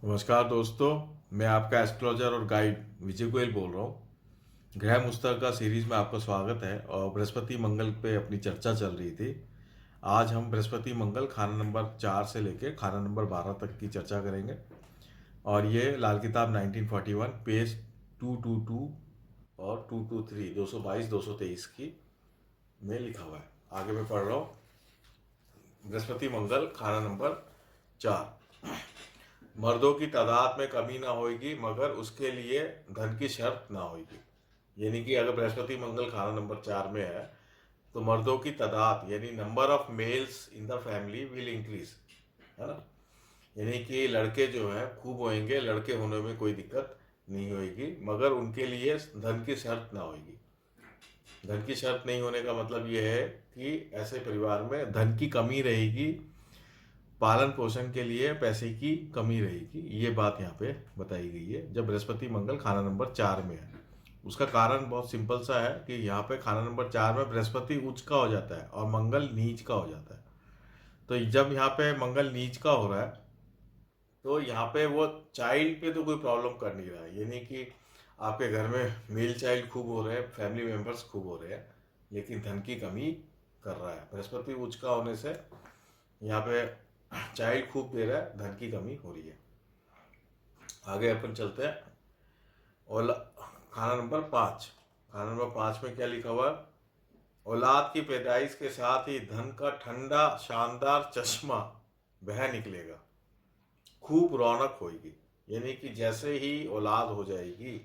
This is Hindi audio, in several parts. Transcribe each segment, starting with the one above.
नमस्कार दोस्तों, मैं आपका एस्ट्रोलॉजर और गाइड विजय गोयल बोल रहा हूँ। ग्रह मुस्तरका सीरीज में आपका स्वागत है। और बृहस्पति मंगल पे अपनी चर्चा चल रही थी। आज हम बृहस्पति मंगल खाना नंबर 4 से लेके खाना नंबर 12 तक की चर्चा करेंगे। और ये लाल किताब 1941 पेज 222 और 223 222 223 की में लिखा हुआ है। आगे मैं पढ़ रहा हूँ। बृहस्पति मंगल खाना नंबर 4। मर्दों की तादाद में कमी ना होगी, मगर उसके लिए धन की शर्त ना होगी। यानी कि अगर बृहस्पति मंगल खाना नंबर 4 में है तो मर्दों की तादाद यानी number of males in the family will increase, है ना। यानी कि लड़के जो है खूब होंगे, लड़के होने में कोई दिक्कत नहीं होगी, मगर उनके लिए धन की शर्त ना होगी। धन की शर्त नहीं होने का मतलब ये है कि ऐसे परिवार में धन की कमी रहेगी, पालन पोषण के लिए पैसे की कमी रहेगी। ये बात यहाँ पे बताई गई है जब बृहस्पति मंगल खाना नंबर 4 में है। उसका कारण बहुत सिंपल सा है कि यहाँ पे खाना नंबर 4 में बृहस्पति उच्च का हो जाता है और मंगल नीच का हो जाता है। तो जब यहाँ पे मंगल नीच का हो रहा है तो यहाँ पे वो चाइल्ड पे तो कोई प्रॉब्लम कर नहीं रहा है। यानी कि आपके घर में मेल चाइल्ड खूब हो रहे हैं, फैमिली मेंबर्स खूब हो रहे हैं, लेकिन धन की कमी कर रहा है। बृहस्पति उच्च का होने से यहाँ पे चाइल्ड खूब दे रहा है, धन की कमी हो रही है। आगे अपन चलते हैं। और खाना नंबर 5, खाना नंबर 5 में क्या लिखा हुआ है? औलाद की पैदाइश के साथ ही धन का ठंडा शानदार चश्मा बह निकलेगा, खूब रौनक होगी। यानी कि जैसे ही औलाद हो जाएगी,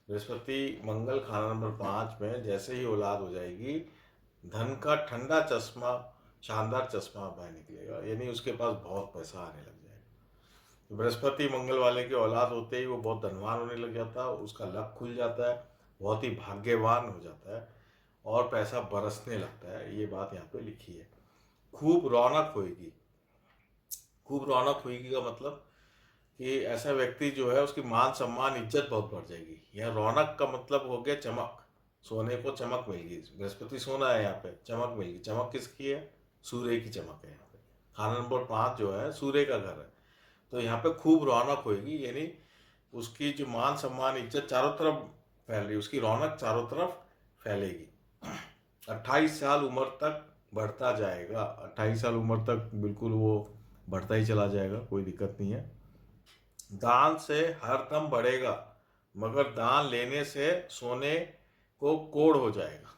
बृहस्पति मंगल खाना नंबर 5 में जैसे ही औलाद हो जाएगी, धन का ठंडा चश्मा शानदार चश्मा बह निकलेगा। यानी उसके पास बहुत पैसा आने लग जाएगा। तो बृहस्पति मंगल वाले की औलाद होते ही वो बहुत धनवान होने लग जाता है, उसका लक खुल जाता है, बहुत ही भाग्यवान हो जाता है और पैसा बरसने लगता है। ये बात यहाँ पे लिखी है। खूब रौनक होगी। खूब रौनक होगी का मतलब कि ऐसा व्यक्ति जो है उसकी मान सम्मान इज्जत बहुत बढ़ जाएगी। यह रौनक का मतलब हो गया चमक। सोने को चमक मिलेगी। बृहस्पति सोना है, यहाँ पे चमक मिलेगी। चमक किसकी है? सूर्य की चमक है। यहाँ पे खाना नंबर 5 जो है सूर्य का घर है, तो यहाँ पे खूब रौनक होगी। यानी उसकी जो मान सम्मान इज्जत चारों तरफ फैल रही, उसकी रौनक चारों तरफ फैलेगी। 28 साल उम्र तक बढ़ता जाएगा। 28 साल उम्र तक बिल्कुल वो बढ़ता ही चला जाएगा, कोई दिक्कत नहीं है। दान से हर दम बढ़ेगा, मगर दान लेने से सोने को कोड़ हो जाएगा।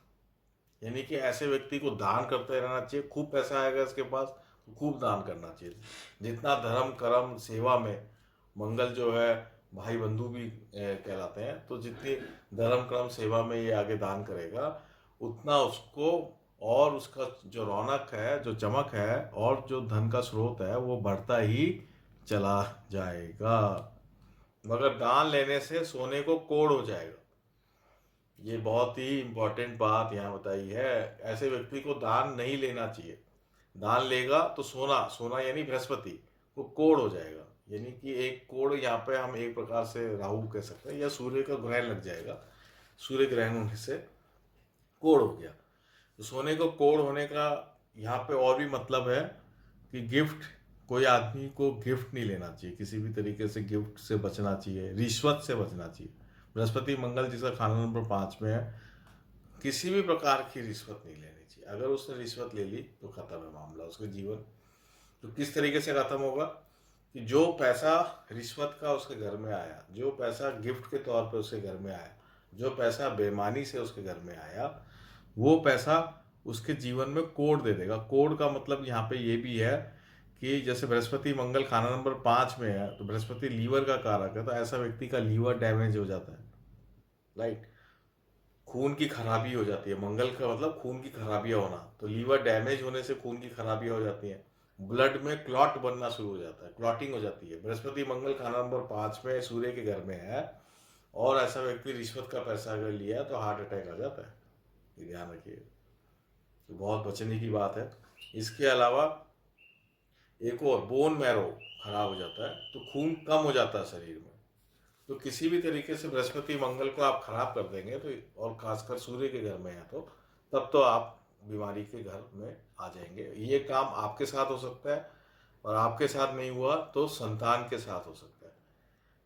यानी कि ऐसे व्यक्ति को दान करते रहना चाहिए। खूब पैसा आएगा इसके पास तो खूब दान करना चाहिए। जितना धर्म कर्म सेवा में मंगल जो है भाई बंधु भी कहलाते हैं, तो जितनी धर्म कर्म सेवा में ये आगे दान करेगा उतना उसको और उसका जो रौनक है, जो चमक है और जो धन का स्रोत है वो बढ़ता ही चला जाएगा। मगर दान लेने से सोने को कोड़ हो जाएगा। ये बहुत ही इंपॉर्टेंट बात यहाँ बताई है। ऐसे व्यक्ति को दान नहीं लेना चाहिए। दान लेगा तो सोना, सोना यानी बृहस्पति, वो कोड़ हो जाएगा। यानी कि एक कोड़ यहाँ पे हम एक प्रकार से राहु कह सकते हैं, या सूर्य का ग्रहण लग जाएगा। सूर्य ग्रहण होने से कोड़ हो गया। तो सोने को कोड़ होने का यहाँ पे और भी मतलब है कि गिफ्ट, कोई आदमी को गिफ्ट नहीं लेना चाहिए। किसी भी तरीके से गिफ्ट से बचना चाहिए, रिश्वत से बचना चाहिए। बृहस्पति मंगल जिसका खाना नंबर 5 में है, किसी भी प्रकार की रिश्वत नहीं लेनी चाहिए। अगर उसने रिश्वत ले ली तो खत्म है मामला, उसका जीवन। तो किस तरीके से खत्म होगा कि जो पैसा रिश्वत का उसके घर में आया, जो पैसा गिफ्ट के तौर पे उसके घर में आया, जो पैसा बेईमानी से उसके घर में आया, वो पैसा उसके जीवन में कोड़ दे देगा। कोड़ का मतलब यहाँ पे ये भी है कि जैसे बृहस्पति मंगल खाना नंबर 5 में है तो बृहस्पति लीवर का कारक है, तो ऐसा व्यक्ति का लीवर डैमेज हो जाता है, राइट। खून की खराबी हो जाती है। मंगल का मतलब खून की खराबियां होना, तो लीवर डैमेज होने से खून की खराबियां हो जाती हैं। ब्लड में क्लॉट बनना शुरू हो जाता है, क्लॉटिंग हो जाती है। बृहस्पति मंगल खाना नंबर 5 में सूर्य के घर में है और ऐसा व्यक्ति रिश्वत का पैसा अगर लिया तो हार्ट अटैक आ जाता है। ये ध्यान रखिए, तो बहुत बचने की बात है। इसके अलावा एक और बोन मैरो खराब हो जाता है, तो खून कम हो जाता है शरीर में। तो किसी भी तरीके से बृहस्पति मंगल को आप खराब कर देंगे तो, और खासकर सूर्य के घर में है तो तब तो आप बीमारी के घर में आ जाएंगे। ये काम आपके साथ हो सकता है, और आपके साथ नहीं हुआ तो संतान के साथ हो सकता है।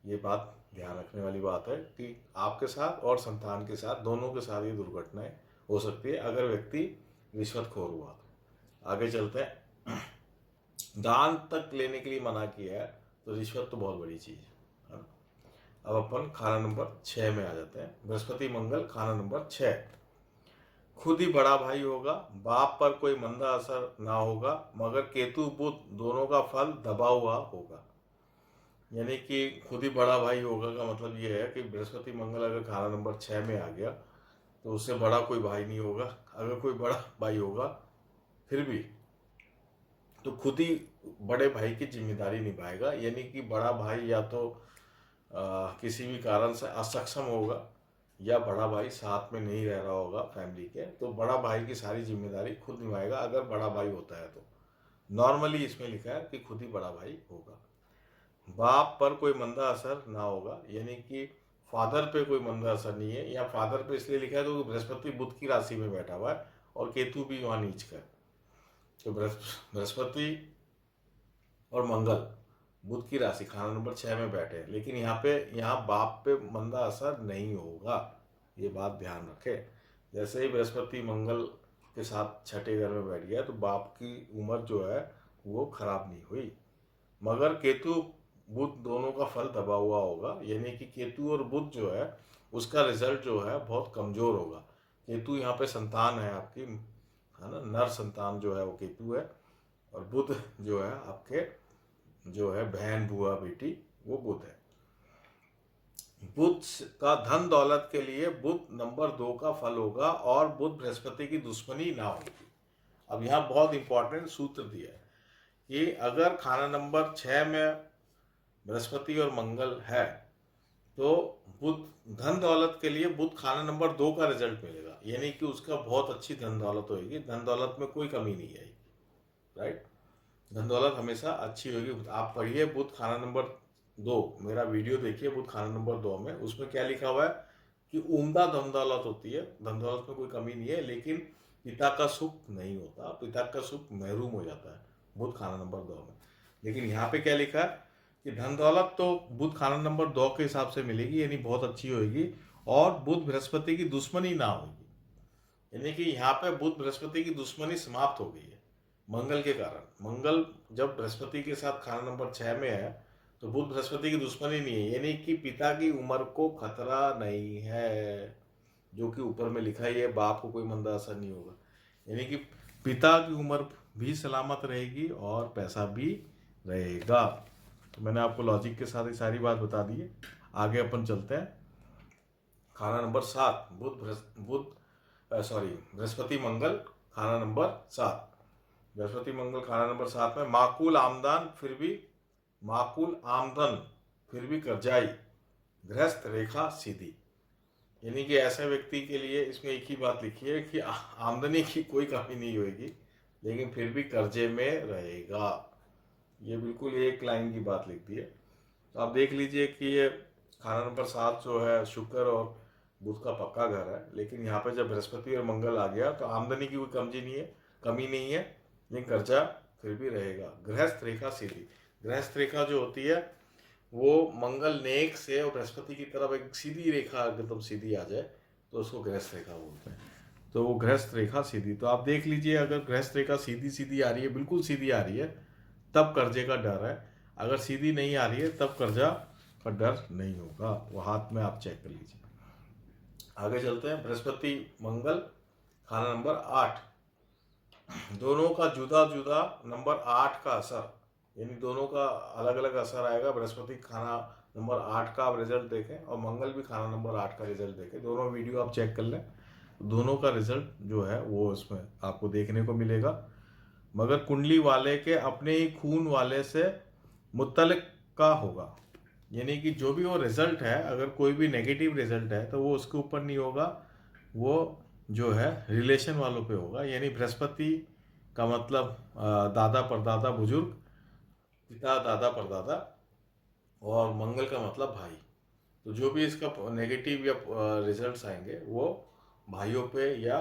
ये बात ध्यान रखने वाली बात है कि आपके साथ और संतान के साथ, दोनों के साथ ये दुर्घटनाएं हो सकती है अगर व्यक्ति रिश्वतखोर हुआ तो। आगे चलते हैं। दान तक लेने के लिए मना किया है, तो रिश्वत तो बहुत बड़ी चीज़ है ना। अब अपन खाना नंबर 6 में आ जाते हैं। बृहस्पति मंगल खाना नंबर 6। खुद ही बड़ा भाई होगा, बाप पर कोई मंदा असर ना होगा, मगर केतु बुध दोनों का फल दबा हुआ होगा। यानी कि खुद ही बड़ा भाई होगा का मतलब ये है कि बृहस्पति मंगल अगर खाना नंबर 6 में आ गया तो उससे बड़ा कोई भाई नहीं होगा। अगर कोई बड़ा भाई होगा फिर भी तो खुद ही बड़े भाई की जिम्मेदारी निभाएगा। यानी कि बड़ा भाई या तो किसी भी कारण से असक्षम होगा या बड़ा भाई साथ में नहीं रह रहा होगा फैमिली के, तो बड़ा भाई की सारी जिम्मेदारी खुद निभाएगा अगर बड़ा भाई होता है तो। नॉर्मली इसमें लिखा है कि खुद ही बड़ा भाई होगा। बाप पर कोई मंदा असर ना होगा, यानी कि फादर पे कोई मंदा असर नहीं है। या फादर पे इसलिए लिखा है क्योंकि बृहस्पति बुध की राशि में बैठा हुआ है और केतु भी वहाँ नीच का है। तो बृहस्पति और मंगल बुध की राशि खाना नंबर 6 में बैठे हैं, लेकिन यहाँ बाप पे मंदा असर नहीं होगा, ये बात ध्यान रखें। जैसे ही बृहस्पति मंगल के साथ छठे घर में बैठ गया तो बाप की उम्र जो है वो खराब नहीं हुई, मगर केतु बुध दोनों का फल दबा हुआ होगा। यानी कि केतु और बुध जो है उसका रिजल्ट जो है बहुत कमजोर होगा। केतु यहाँ पे संतान है आपकी, है ना, नर संतान जो है वो केतु है, और बुध जो है आपके जो है बहन बुआ बेटी वो बुध है। बुध का धन दौलत के लिए बुध नंबर 2 का फल होगा और बुध बृहस्पति की दुश्मनी ना होगी। अब यहाँ बहुत इंपॉर्टेंट सूत्र दिया है कि अगर खाना नंबर 6 में बृहस्पति और मंगल है तो बुध धन दौलत के लिए बुध खाना नंबर 2 का रिजल्ट मिलेगा। यानी कि उसका बहुत अच्छी धन दौलत होगी, धन दौलत में कोई कमी नहीं आएगी, राइट। धन दौलत हमेशा अच्छी होगी। आप पढ़िए बुध खाना नंबर 2, मेरा वीडियो देखिए बुध खाना नंबर 2 में, उसमें क्या लिखा हुआ है कि उम्दा धन दौलत होती है, धन दौलत में कोई कमी नहीं है, लेकिन पिता का सुख नहीं होता, पिता का सुख महरूम हो जाता है बुध खाना नंबर 2 में। लेकिन यहाँ पे क्या लिखा है कि धन दौलत तो बुध खाना नंबर 2 के हिसाब से मिलेगी, यानी बहुत अच्छी होगी, और बुध बृहस्पति की दुश्मनी ना होगी। यानी कि यहाँ पे बुध बृहस्पति की दुश्मनी समाप्त हो गई है मंगल के कारण। मंगल जब बृहस्पति के साथ खाना नंबर 6 में है तो बुध बृहस्पति की दुश्मनी नहीं है, यानी कि पिता की उम्र को खतरा नहीं है, जो कि ऊपर में लिखा ही है बाप को कोई मंदा असर नहीं होगा। यानी कि पिता की उम्र भी सलामत रहेगी और पैसा भी रहेगा। तो मैंने आपको लॉजिक के साथ ही सारी बात बता दी है। आगे अपन चलते हैं। खाना नंबर 7 बृहस्पति मंगल खाना नंबर 7। बृहस्पति मंगल खाना नंबर 7 में माकूल आमदन फिर भी कर्जाई, गृहस्थ रेखा सीधी। यानी कि ऐसे व्यक्ति के लिए इसमें एक ही बात लिखी है कि आमदनी की कोई कमी नहीं होगी लेकिन फिर भी कर्जे में रहेगा। ये बिल्कुल एक लाइन की बात लिख दी है। तो आप देख लीजिए कि ये खाना नंबर 7 जो है शुक्र और बुध का पक्का घर है, लेकिन यहाँ पे जब बृहस्पति और मंगल आ गया तो आमदनी की कोई कमी नहीं है, लेकिन कर्जा फिर भी रहेगा। गृहस्थ रेखा सीधी, गृहस्थ रेखा जो होती है वो मंगल नेक से और बृहस्पति की तरफ एक सीधी रेखा एकदम सीधी आ जाए तो उसको गृहस्थ रेखा बोलते हैं। तो वो गृहस्थ रेखा सीधी, तो आप देख लीजिए अगर गृहस्थ रेखा सीधी सीधी आ रही है, बिल्कुल सीधी आ रही है, तब कर्जे का डर है। अगर सीधी नहीं आ रही है तब कर्जा का डर नहीं होगा। वो हाथ में आप चेक कर लीजिए। आगे चलते हैं। बृहस्पति मंगल खाना नंबर 8, दोनों का जुदा जुदा नंबर 8 का असर, यानी दोनों का अलग अलग असर आएगा। बृहस्पति खाना नंबर 8 का आप रिजल्ट देखें और मंगल भी खाना नंबर 8 का रिजल्ट देखें, दोनों वीडियो आप चेक कर लें, दोनों का रिजल्ट जो है वो इसमें आपको देखने को मिलेगा। मगर कुंडली वाले के अपने ही खून वाले से मुत्तलिक का होगा, यानी कि जो भी वो रिजल्ट है, अगर कोई भी नेगेटिव रिजल्ट है तो वो उसके ऊपर नहीं होगा, वो जो है रिलेशन वालों पे होगा। यानी बृहस्पति का मतलब दादा परदादा बुजुर्ग, पिता दादा परदादा, और मंगल का मतलब भाई। तो जो भी इसका नेगेटिव या रिजल्ट्स आएंगे वो भाइयों पे या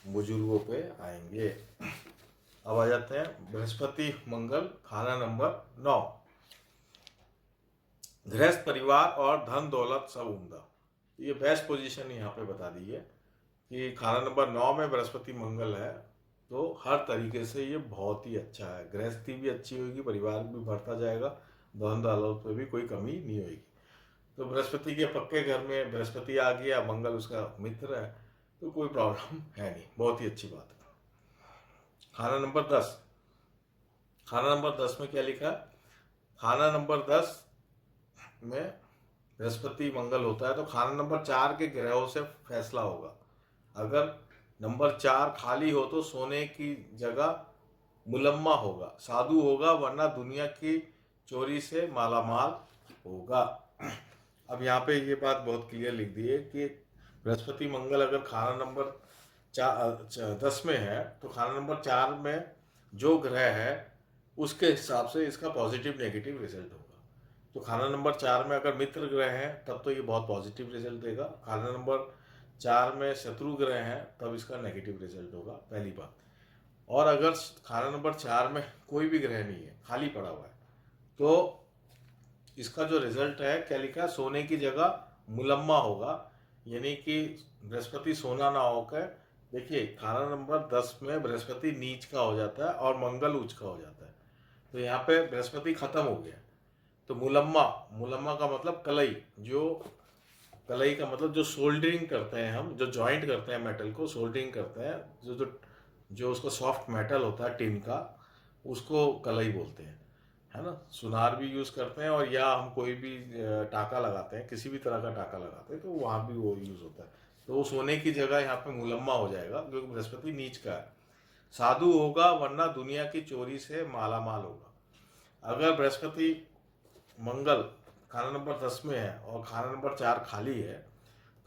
बुजुर्गों पे आएंगे। अब आ जाते हैं बृहस्पति मंगल खाना नंबर 9। गृहस्थ परिवार और धन दौलत सब उम्दा। ये बेस्ट पोजीशन यहाँ पे बता दी है कि खाना नंबर 9 में बृहस्पति मंगल है, तो हर तरीके से ये बहुत ही अच्छा है। गृहस्थी भी अच्छी होगी, परिवार भी बढ़ता जाएगा, धन दौलत में भी कोई कमी नहीं होगी। तो बृहस्पति के पक्के घर में बृहस्पति आ गया, मंगल उसका मित्र है, तो कोई प्रॉब्लम है नहीं, बहुत ही अच्छी बात है। खाना नंबर 10, खाना नंबर 10 में क्या लिखा है? खाना नंबर 10 में बृहस्पति मंगल होता है, तो खाना नंबर 4 के ग्रहों से फैसला होगा। अगर नंबर 4 खाली हो तो सोने की जगह मुलम्मा होगा, साधु होगा, वरना दुनिया की चोरी से मालामाल होगा। अब यहाँ पे ये बात बहुत क्लियर लिख दी है कि बृहस्पति मंगल अगर खाना नंबर 10 में है, तो खाना नंबर 4 में जो ग्रह है उसके हिसाब से इसका पॉजिटिव नेगेटिव रिजल्ट होगा। तो खाना नंबर 4 में अगर मित्र ग्रह हैं तब तो ये बहुत पॉजिटिव रिजल्ट देगा। खाना नंबर 4 में शत्रु ग्रह हैं तब इसका नेगेटिव रिजल्ट होगा, पहली बात। और अगर खाना नंबर 4 में कोई भी ग्रह नहीं है, खाली पड़ा हुआ है, तो इसका जो रिजल्ट है क्या लिखा है? सोने की जगह मुलम्मा होगा, यानी कि बृहस्पति सोना ना होकर, देखिए खाना नंबर 10 में बृहस्पति नीच का हो जाता है और मंगल उच्च का हो जाता है, तो यहाँ पे बृहस्पति खत्म हो गया। तो मुलम्मा, मुलम्मा का मतलब कलई, जो कलई का मतलब जो सोल्डरिंग करते हैं हम, जो जॉइंट करते हैं मेटल को, सोल्डरिंग करते हैं, जो जो जो उसका सॉफ्ट मेटल होता है टिन का, उसको कलई बोलते हैं, है ना। सुनार भी यूज़ करते हैं, और या हम कोई भी टाका लगाते हैं, किसी भी तरह का टाका लगाते हैं, तो वहाँ भी वो यूज़ होता है। तो वो सोने की जगह यहाँ पे मुलम्मा हो जाएगा, क्योंकि बृहस्पति नीच का है। साधु होगा, वरना दुनिया की चोरी से मालामाल होगा। अगर बृहस्पति मंगल खाना नंबर 10 में है और खाना नंबर 4 खाली है,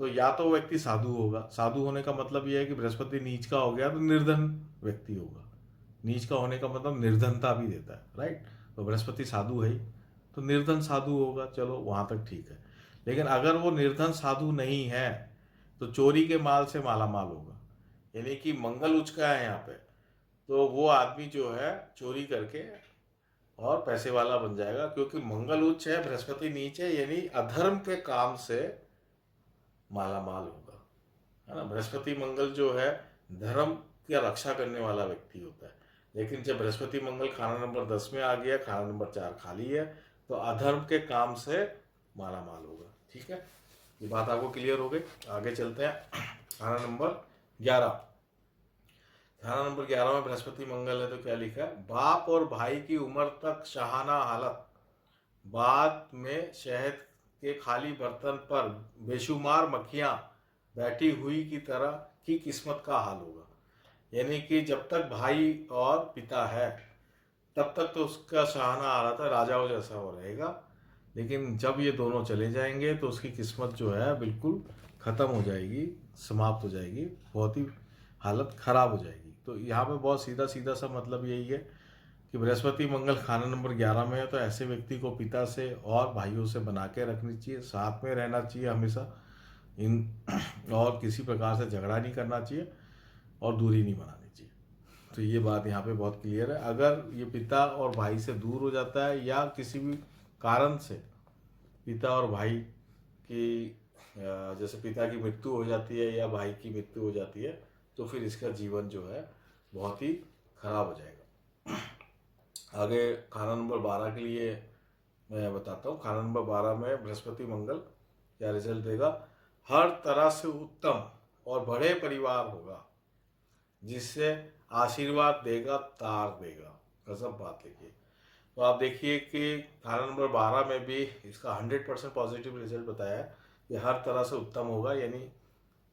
तो या तो व्यक्ति साधु होगा। साधु होने का मतलब यह है कि बृहस्पति नीच का हो गया तो निर्धन व्यक्ति होगा। नीच का होने का मतलब निर्धनता भी देता है, राइट। तो बृहस्पति साधु है ही, तो निर्धन साधु होगा, चलो वहाँ तक ठीक है। लेकिन अगर वो निर्धन साधु नहीं है तो चोरी के माल से मालामाल होगा, यानी कि मंगल उच्च का है यहाँ पे, तो वो आदमी जो है चोरी करके और पैसे वाला बन जाएगा, क्योंकि मंगल उच्च है, बृहस्पति नीच है, यानी अधर्म के काम से मालामाल होगा, है ना। बृहस्पति मंगल जो है धर्म की रक्षा करने वाला व्यक्ति होता है, लेकिन जब बृहस्पति मंगल खाना नंबर 10 में आ गया, खाना नंबर 4 खाली है, तो अधर्म के काम से मालामाल होगा। ठीक है, ये बात आपको क्लियर हो गई। आगे चलते हैं। खाना नंबर 11, खाना नंबर 11 में बृहस्पति मंगल है, तो क्या लिखा है? बाप और भाई की उम्र तक शहाना हालत, बाद में शहद के खाली बर्तन पर बेशुमार मक्खियां बैठी हुई की तरह की किस्मत का हाल होगा। यानी कि जब तक भाई और पिता है तब तक तो उसका शहाना हालत है, राजाओं जैसा वो रहेगा, लेकिन जब ये दोनों चले जाएंगे तो उसकी किस्मत जो है बिल्कुल ख़त्म हो जाएगी, समाप्त हो जाएगी, बहुत ही हालत ख़राब हो जाएगी। तो यहाँ पे बहुत सीधा सीधा सा मतलब यही है कि बृहस्पति मंगल खाना नंबर 11 में है, तो ऐसे व्यक्ति को पिता से और भाइयों से बना के रखनी चाहिए, साथ में रहना चाहिए हमेशा इन और किसी प्रकार से झगड़ा नहीं करना चाहिए और दूरी नहीं बनानी चाहिए। तो ये बात यहाँ पे बहुत क्लियर है। अगर ये पिता और भाई से दूर हो जाता है या किसी भी कारण से पिता और भाई की जैसे पिता की मृत्यु हो जाती है या भाई की मृत्यु हो जाती है, तो फिर इसका जीवन जो है बहुत ही खराब हो जाएगा। आगे खाना नंबर 12 के लिए मैं बताता हूँ। खाना नंबर 12 में बृहस्पति मंगल क्या रिजल्ट देगा? हर तरह से उत्तम और बड़े परिवार होगा, जिससे आशीर्वाद देगा, तार देगा। गजब बात लिखिए। तो आप देखिए कि खाना नंबर 12 में भी इसका 100% पॉजिटिव रिजल्ट बताया है कि हर तरह से उत्तम होगा, यानी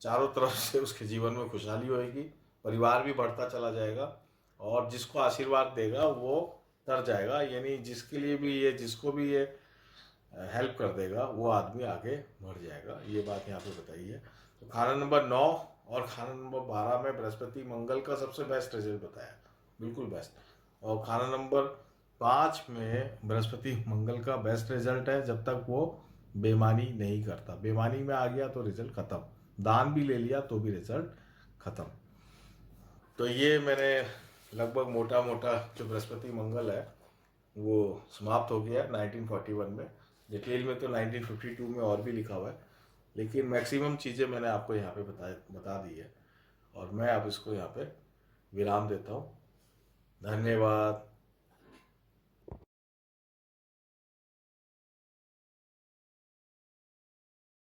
चारों तरफ से उसके जीवन में खुशहाली होएगी, परिवार भी बढ़ता चला जाएगा, और जिसको आशीर्वाद देगा वो तर जाएगा, यानी जिसके लिए भी ये, जिसको भी ये हेल्प कर देगा वो आदमी आगे बढ़ जाएगा। ये बात यहाँ पे बताई है। तो खाना नंबर 9 और खाना नंबर 12 में बृहस्पति मंगल का सबसे बेस्ट रिजल्ट बताया, बिल्कुल बेस्ट। और खाना नंबर 5 में बृहस्पति मंगल का बेस्ट रिजल्ट है जब तक वो बेईमानी नहीं करता। बेईमानी में आ गया तो रिजल्ट खत्म, दान भी ले लिया तो भी रिजल्ट खत्म। तो ये मैंने लगभग मोटा मोटा जो बृहस्पति मंगल है वो समाप्त हो गया 1941 में। डिटेल में तो 1952 में और भी लिखा हुआ है, लेकिन मैक्सिमम चीज़ें मैंने आपको यहाँ पे बता दी है, और मैं अब इसको यहाँ पे विराम देता हूँ। धन्यवाद।